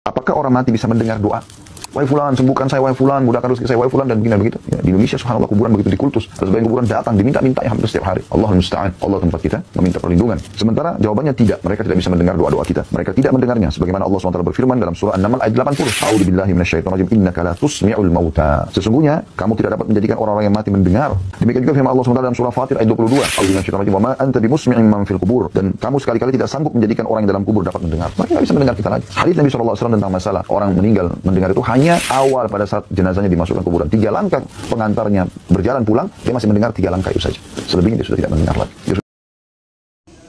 Apakah orang mati bisa mendengar doa? Wahai fulan, sembuhkan saya, wahai fulan, mudahkan rezeki saya, wahai fulan, dan begini dan begitu. Ya, di Indonesia, subhanallah, kuburan begitu dikultus. Ada sebagian kuburan datang, diminta-minta ya hampir setiap hari. Allahul musta'an, Allah tempat kita meminta perlindungan. Sementara jawabannya tidak, mereka tidak bisa mendengar doa-doa kita. Mereka tidak mendengarnya. Sebagaimana Allah SWT berfirman dalam surah An-Naml ayat 80. A'udzu billahi minasyaitonir rajim. Innaka la tusmi'ul mauta. Sesungguhnya kamu tidak dapat menjadikan orang-orang yang mati mendengar. Demikian juga firman Allah SWT dalam surah Fatir ayat 22. A'udzu minasyaitonir rajim. Wa ma anta bimusmi'in man fil qubur. Dan kamu sekali-kali tidak sanggup menjadikan orang yang dalam kubur dapat mendengar. Mereka tidak bisa mendengar kita lagi. Hadis Nabi SAW tentang masalah orang meninggal mendengar itu hanya awal pada saat jenazahnya dimasukkan kuburan. 3 langkah pengantarnya berjalan pulang, dia masih mendengar 3 langkah itu saja. Selebihnya dia sudah tidak mendengar lagi.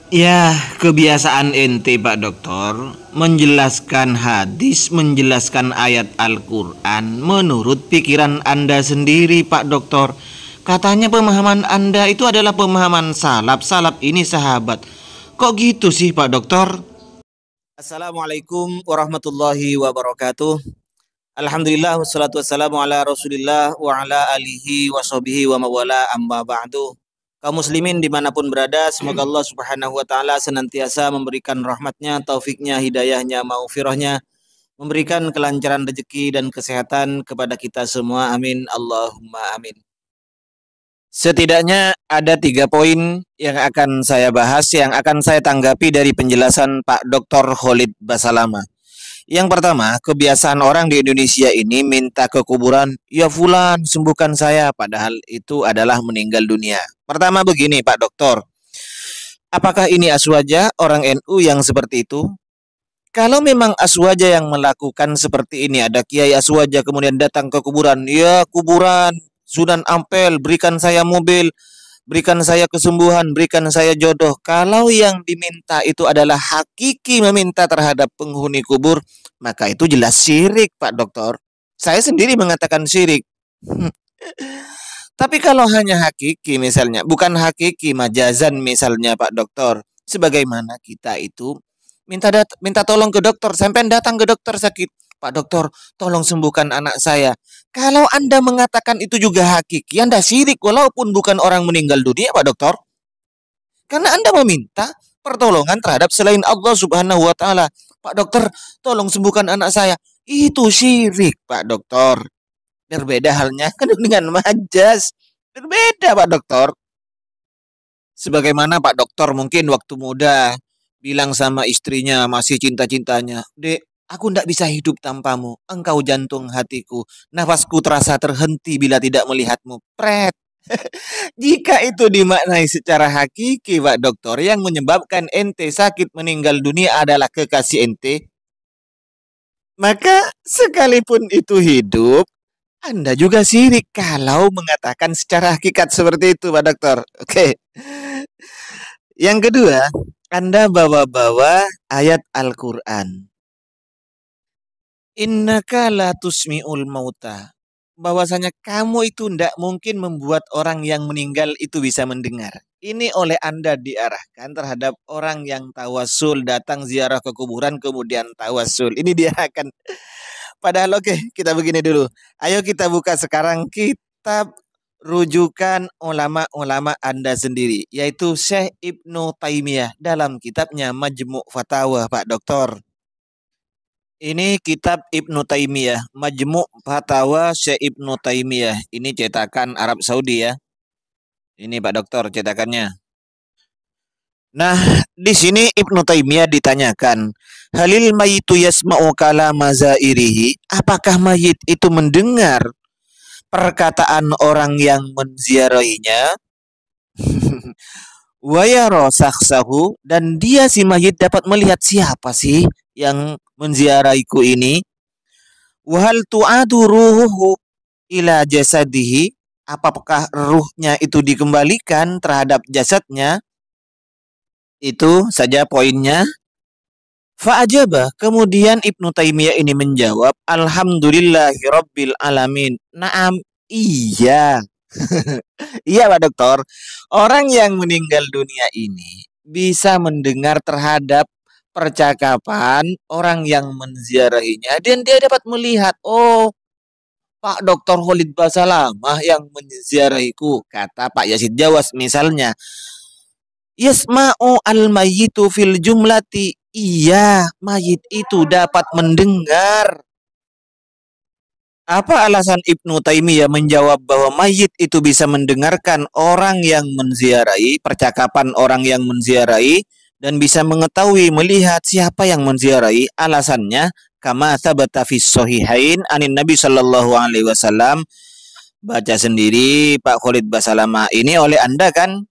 Ya, kebiasaan ente Pak Dokter menjelaskan hadis, menjelaskan ayat Al-Quran menurut pikiran Anda sendiri Pak Dokter. Katanya pemahaman Anda itu adalah pemahaman salaf. Salaf ini sahabat. Kok gitu sih Pak Dokter? Assalamualaikum warahmatullahi wabarakatuh. Alhamdulillah wassalatu wassalamu ala Rasulillah wa ala alihi wa sahbihi wa mawala amma ba'du. Kaum muslimin dimanapun berada, semoga Allah subhanahu wa ta'ala senantiasa memberikan rahmatnya, taufiknya, hidayahnya, maghfirahnya, memberikan kelancaran rezeki dan kesehatan kepada kita semua. Amin. Allahumma amin. Setidaknya ada 3 poin yang akan saya bahas, yang akan saya tanggapi dari penjelasan Pak Dr. Khalid Basalamah. Yang pertama, kebiasaan orang di Indonesia ini minta ke kuburan, ya fulan sembuhkan saya, padahal itu adalah meninggal dunia. Pertama begini Pak Dokter, apakah ini aswaja orang NU yang seperti itu? Kalau memang aswaja yang melakukan seperti ini, ada kiai aswaja kemudian datang ke kuburan, ya kuburan Sunan Ampel, berikan saya mobil, berikan saya kesembuhan, berikan saya jodoh. Kalau yang diminta itu adalah hakiki meminta terhadap penghuni kubur, maka itu jelas syirik Pak Dokter. Saya sendiri mengatakan syirik. Tapi kalau hanya hakiki misalnya, bukan hakiki majazan misalnya Pak Dokter, sebagaimana kita itu minta tolong ke dokter, sampai datang ke dokter sakit, Pak Dokter, tolong sembuhkan anak saya. Kalau Anda mengatakan itu juga hakiki, Anda syirik walaupun bukan orang meninggal dunia, Pak Dokter. Karena Anda meminta pertolongan terhadap selain Allah Subhanahu wa taala. Pak Dokter, tolong sembuhkan anak saya. Itu syirik, Pak Dokter. Berbeda halnya dengan majaz. Berbeda, Pak Dokter. Sebagaimana Pak Dokter mungkin waktu muda bilang sama istrinya, masih cinta-cintanya, "Dek, aku tidak bisa hidup tanpamu. Engkau jantung hatiku. Nafasku terasa terhenti bila tidak melihatmu." Pret. Jika itu dimaknai secara hakiki, Pak Dokter, yang menyebabkan ente sakit meninggal dunia adalah kekasih ente, maka sekalipun itu hidup, Anda juga syirik kalau mengatakan secara hakikat seperti itu, Pak Dokter. Oke. Yang kedua, Anda bawa-bawa ayat Al-Quran. Innaka la tusmi'ul mauta. Bahwasanya kamu itu tidak mungkin membuat orang yang meninggal itu bisa mendengar. Ini oleh Anda diarahkan terhadap orang yang tawasul, datang ziarah ke kuburan kemudian tawasul. Ini diarahkan. Padahal oke, kita begini dulu. Ayo kita buka sekarang kitab rujukan ulama-ulama Anda sendiri, yaitu Syekh Ibnu Taimiyah dalam kitabnya Majmu' Fatawa, Pak Dokter. Ini kitab Ibnu Taimiyah, Majmu' Fatawa Syekh Ibnu Taimiyah. Ini cetakan Arab Saudi ya. Ini Pak Dokter cetakannya. Nah, di sini Ibnu Taimiyah ditanyakan, halil mayitu yasma'u kalama zairihi? Apakah mayit itu mendengar perkataan orang yang menziarahinya? Wa yara sakhsahu, dan dia si mayit dapat melihat siapa sih yang menziarahiku ini. Wahal tu'adu ruhuhu ila jasadihi, apakah ruhnya itu dikembalikan terhadap jasadnya? Itu saja poinnya. Fa'ajaba, kemudian Ibnu Taimiyah ini menjawab, alhamdulillahi rabbil alamin. Naam, iya. Iya Pak Dokter, orang yang meninggal dunia ini bisa mendengar terhadap percakapan orang yang menziarahinya, dan dia dapat melihat, oh, Pak Dokter Khalid Basalamah yang menziarahiku, kata Pak Yazid Jawas misalnya. Yasma'u al-mayyitu fil jumlati Iya, mayit itu dapat mendengar. Apa alasan Ibnu Taimiyah menjawab bahwa mayit itu bisa mendengarkan orang yang menziarahi, percakapan orang yang menziarahi, dan bisa mengetahui, melihat siapa yang menziarahi? Alasannya, kama thabata fis sahihain anin Nabi sallallahu alaihi wasallam. Baca sendiri Pak Khalid Basalamah. Ini oleh Anda kan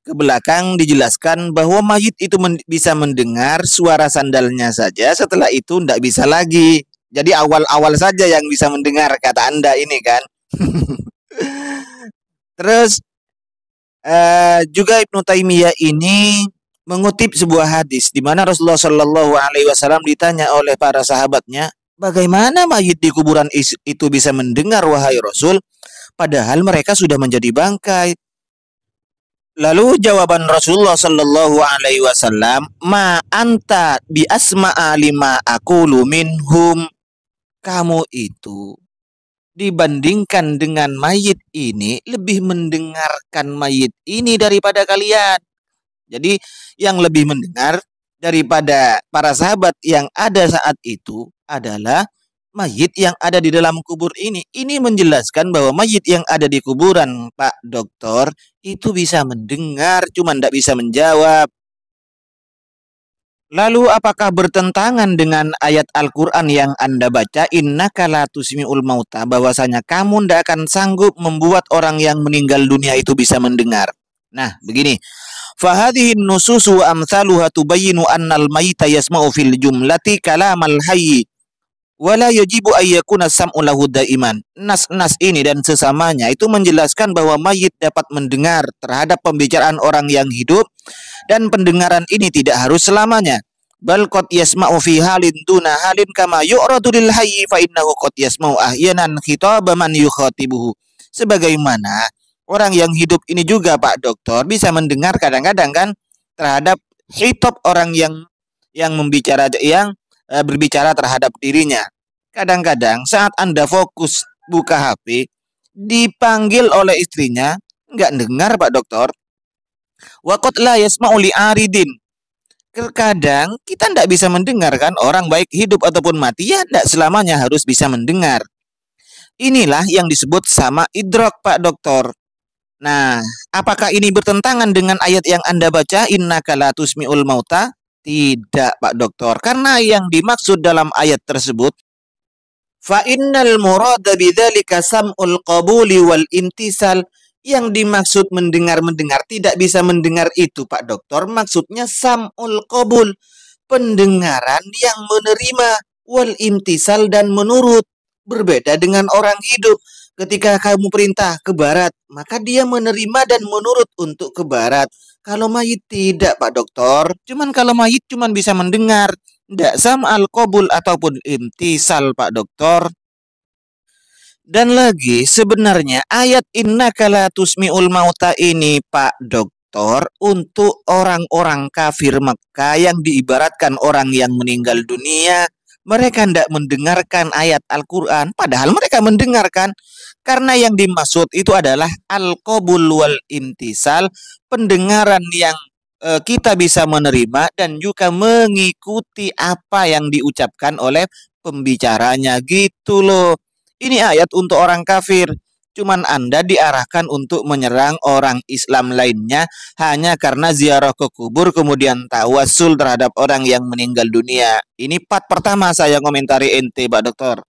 ke belakang dijelaskan bahwa mayit itu bisa mendengar suara sandalnya saja, setelah itu tidak bisa lagi. Jadi awal-awal saja yang bisa mendengar, kata Anda ini kan. Terus juga Ibnu Taimiyah ini mengutip sebuah hadis di mana Rasulullah Shallallahu Alaihi Wasallam ditanya oleh para sahabatnya, bagaimana mayit di kuburan itu bisa mendengar wahai Rasul, padahal mereka sudah menjadi bangkai. Lalu jawaban Rasulullah Shallallahu Alaihi Wasallam, ma anta bi asma'a lima aqulu minhum. Kamu itu dibandingkan dengan mayit ini lebih mendengarkan mayit ini daripada kalian. Jadi yang lebih mendengar daripada para sahabat yang ada saat itu adalah mayit yang ada di dalam kubur ini. Ini menjelaskan bahwa mayit yang ada di kuburan, Pak Doktor, itu bisa mendengar, cuma tidak bisa menjawab. Lalu apakah bertentangan dengan ayat Al-Quran yang Anda baca, innaka la tusmi'ul mauta, bahwasanya kamu tidak akan sanggup membuat orang yang meninggal dunia itu bisa mendengar. Nah, begini. Fahadhihi nususu wa amthaluha tubayyinu annal mayita yasma'u fil jumlati kalamal hayyi wala yajibu ayyakuna sam'u lahu daiman. Nas-nas ini dan sesamanya itu menjelaskan bahwa mayit dapat mendengar terhadap pembicaraan orang yang hidup, dan pendengaran ini tidak harus selamanya. Bal qad yasma'u fi halin duna halin kama yu'radu lil hayyi fa innahu qad yasma'u ahyanan khitaba man yukhatibuhu. Sebagaimana orang yang hidup ini juga, Pak Dokter, bisa mendengar kadang-kadang kan terhadap khitab orang yang membicara, yang berbicara terhadap dirinya. Kadang-kadang saat Anda fokus buka HP, dipanggil oleh istrinya, nggak dengar Pak Dokter. Waqad la yasma'u li aridin. Terkadang kita tidak bisa mendengar kan, orang baik hidup ataupun mati, ya tidak selamanya harus bisa mendengar. Inilah yang disebut sama idrok, Pak Dokter. Nah, apakah ini bertentangan dengan ayat yang Anda baca, innaka la tusmi'ul mauta? Tidak, Pak Dokter. Karena yang dimaksud dalam ayat tersebut, fa innal murada bidzalika sam'ul qabuli wal imtisal. Yang dimaksud mendengar-mendengar, tidak bisa mendengar itu, Pak Dokter, maksudnya sam'ul qabul, pendengaran yang menerima, wal imtisal, dan menurut. Berbeda dengan orang hidup. Ketika kamu perintah ke barat, maka dia menerima dan menurut untuk ke barat. Kalau mayit tidak, Pak Dokter. Cuman kalau mayit cuman bisa mendengar, tidak sam'al qabul ataupun imtisal, Pak Dokter. Dan lagi sebenarnya ayat innaka la tusmi'ul mauta ini, Pak Dokter, untuk orang-orang kafir Mekah yang diibaratkan orang yang meninggal dunia. Mereka tidak mendengarkan ayat Al-Quran, padahal mereka mendengarkan. Karena yang dimaksud itu adalah al-qabul wal imtisal, pendengaran yang kita bisa menerima dan juga mengikuti apa yang diucapkan oleh pembicaranya, gitu loh. Ini ayat untuk orang kafir. Cuman Anda diarahkan untuk menyerang orang Islam lainnya hanya karena ziarah ke kubur kemudian tawassul terhadap orang yang meninggal dunia. Ini part pertama saya komentari ente, Pak Dokter.